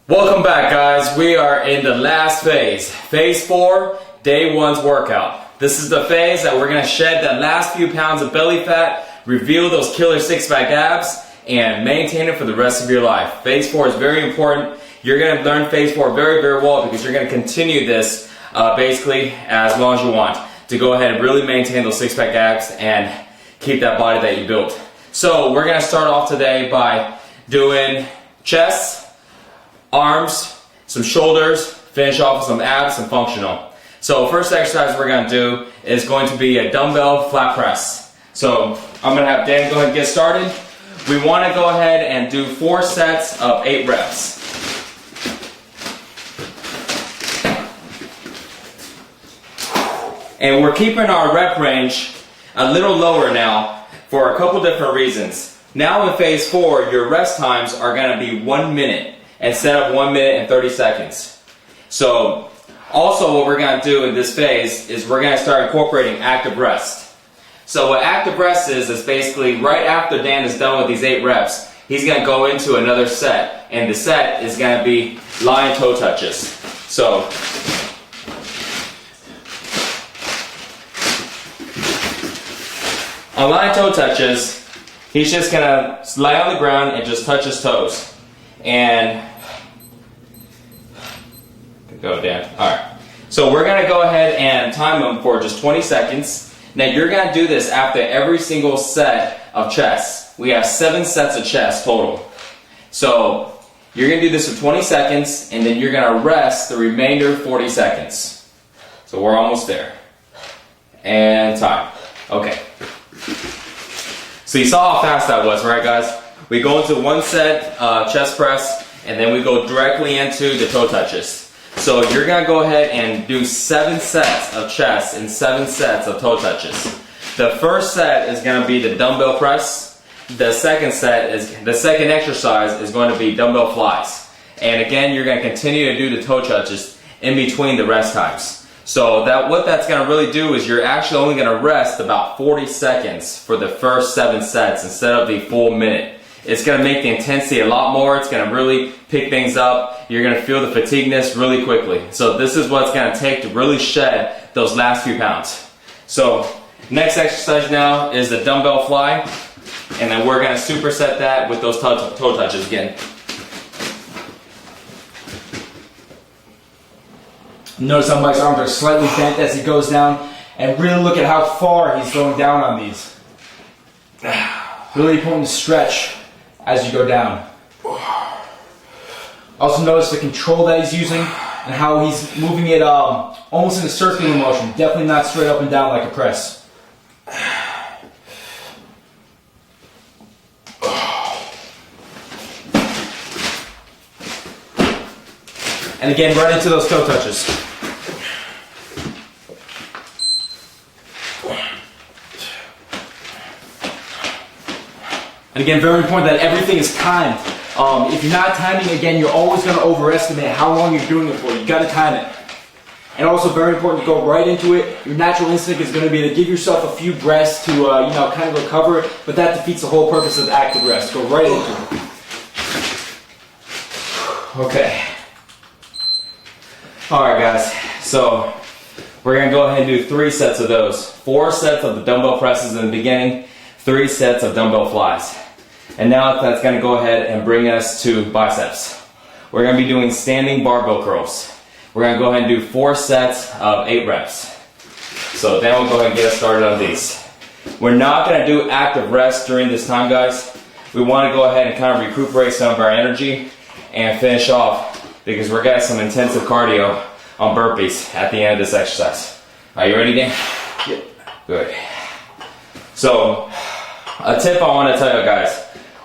Welcome back, guys. We are in the last phase. Phase 4, day 1's workout. This is the phase that we're going to shed that last few pounds of belly fat, reveal those killer six-pack abs, and maintain it for the rest of your life. Phase 4 is very important. You're going to learn phase 4 very, very well because you're going to continue this basically as long as you want to go ahead and really maintain those six-pack abs and keep that body that you built. So we're going to start off today by doing chest, arms, some shoulders, finish off with some abs and functional. So first exercise we're going to do is going to be a dumbbell flat press. So I'm going to have Dan go ahead and get started. We want to go ahead and do 4 sets of 8 reps. And we're keeping our rep range a little lower now for a couple different reasons. Now in phase 4, your rest times are going to be 1 minute instead of 1 minute and 30 seconds. So also what we're going to do in this phase is we're going to start incorporating active rest. So what active rest is basically right after Dan is done with these 8 reps, he's going to go into another set, and the set is going to be lion toe touches. So on lion toe touches, he's just going to lie on the ground and just touch his toes. And go down. Alright. So we're going to go ahead and time them for just 20 seconds. Now you're going to do this after every single set of chest. We have 7 sets of chest total. So you're going to do this for 20 seconds and then you're going to rest the remainder 40 seconds. So we're almost there. And time. Okay. So you saw how fast that was, right guys? We go into 1 set chest press, and then we go directly into the toe touches. So you're going to go ahead and do 7 sets of chest and 7 sets of toe touches. The first set is going to be the dumbbell press. The second exercise is going to be dumbbell flies. And again, you're going to continue to do the toe touches in between the rest times. So what that's going to really do is you're actually only going to rest about 40 seconds for the first 7 sets instead of the full minute. It's going to make the intensity a lot more. It's going to really pick things up. You're going to feel the fatigueness really quickly. So this is what it's going to take to really shed those last few pounds. So next exercise now is the dumbbell fly. And then we're going to superset that with those toe touches again. Notice how Mike's arms are slightly bent as he goes down, and really look at how far he's going down on these. Really important to stretch as you go down. Also notice the control that he's using and how he's moving it almost in a circular motion, definitely not straight up and down like a press. And again, right into those toe touches. And again, very important that everything is timed. If you're not timing, again, you're always going to overestimate how long you're doing it for. You've got to time it. And also very important to go right into it. Your natural instinct is going to be to give yourself a few breaths to kind of recover, but that defeats the whole purpose of active rest. Go right into it. Okay. Alright guys, so we're going to go ahead and do 3 sets of those. 4 sets of the dumbbell presses in the beginning, 3 sets of dumbbell flies. And now that's going to go ahead and bring us to biceps. We're going to be doing standing barbell curls. We're going to go ahead and do 4 sets of 8 reps. So then we'll go ahead and get us started on these. We're not going to do active rest during this time, guys. We want to go ahead and kind of recuperate some of our energy and finish off because we're getting some intensive cardio on burpees at the end of this exercise. Are you ready, Dan? Yep. Good. So, a tip I want to tell you guys.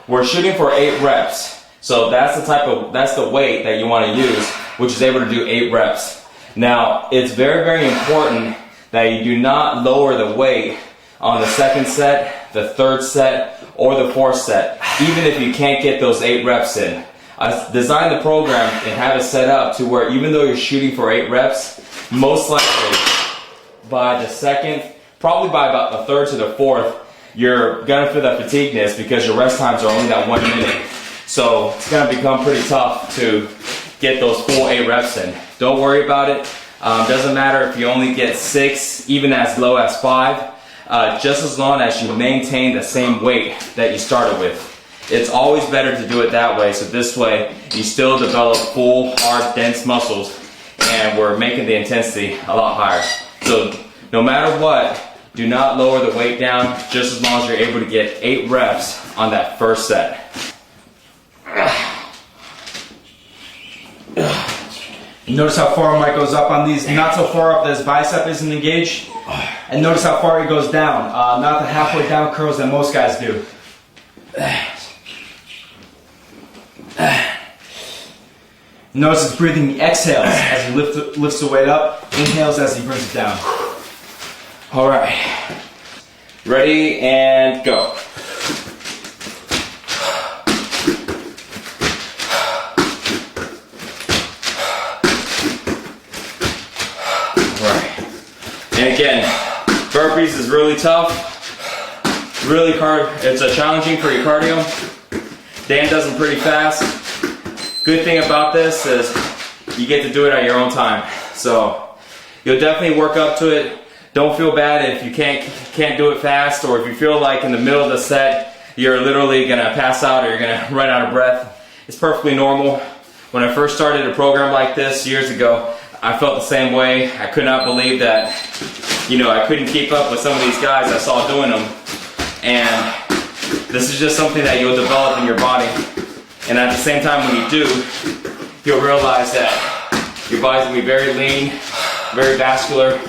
We're shooting for 8 reps. So that's the weight that you want to use, which is able to do 8 reps. Now, it's very, very important that you do not lower the weight on the 2nd set, the 3rd set, or the 4th set, even if you can't get those 8 reps in. I designed the program and have it set up to where even though you're shooting for 8 reps, most likely by the 2nd, probably by about the 3rd to the 4th, you're going to feel that fatigueness because your rest times are only that 1 minute. So it's going to become pretty tough to get those full 8 reps in. Don't worry about it. Doesn't matter if you only get 6, even as low as 5, just as long as you maintain the same weight that you started with. It's always better to do it that way, so this way you still develop full, hard, dense muscles, and we're making the intensity a lot higher. So no matter what, do not lower the weight down, just as long as you're able to get 8 reps on that first set. Notice how far Mike goes up on these, not so far up that his bicep isn't engaged. And notice how far he goes down, not the halfway down curls that most guys do. Notice his breathing, he exhales as he lifts the weight up, inhales as he brings it down. All right, ready and go. And again, burpees is really tough, really it's challenging for your cardio. Dan does them pretty fast. Good thing about this is you get to do it at your own time. So you'll definitely work up to it. Don't feel bad if you can't do it fast, or if you feel like in the middle of the set you're literally gonna pass out or you're gonna run out of breath. It's perfectly normal. When I first started a program like this years ago, I felt the same way. I could not believe that, I couldn't keep up with some of these guys I saw doing them. And this is just something that you'll develop in your body. And at the same time, when you do, you'll realize that your body's gonna be very lean, very vascular,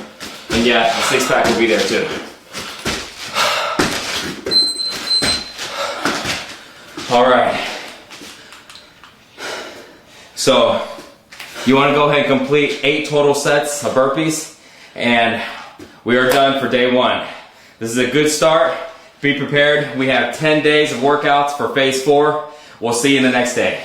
and yeah, the six-pack will be there too. All right. So, you want to go ahead and complete 8 total sets of burpees, and we are done for day 1. This is a good start. Be prepared. We have 10 days of workouts for phase 4. We'll see you the next day.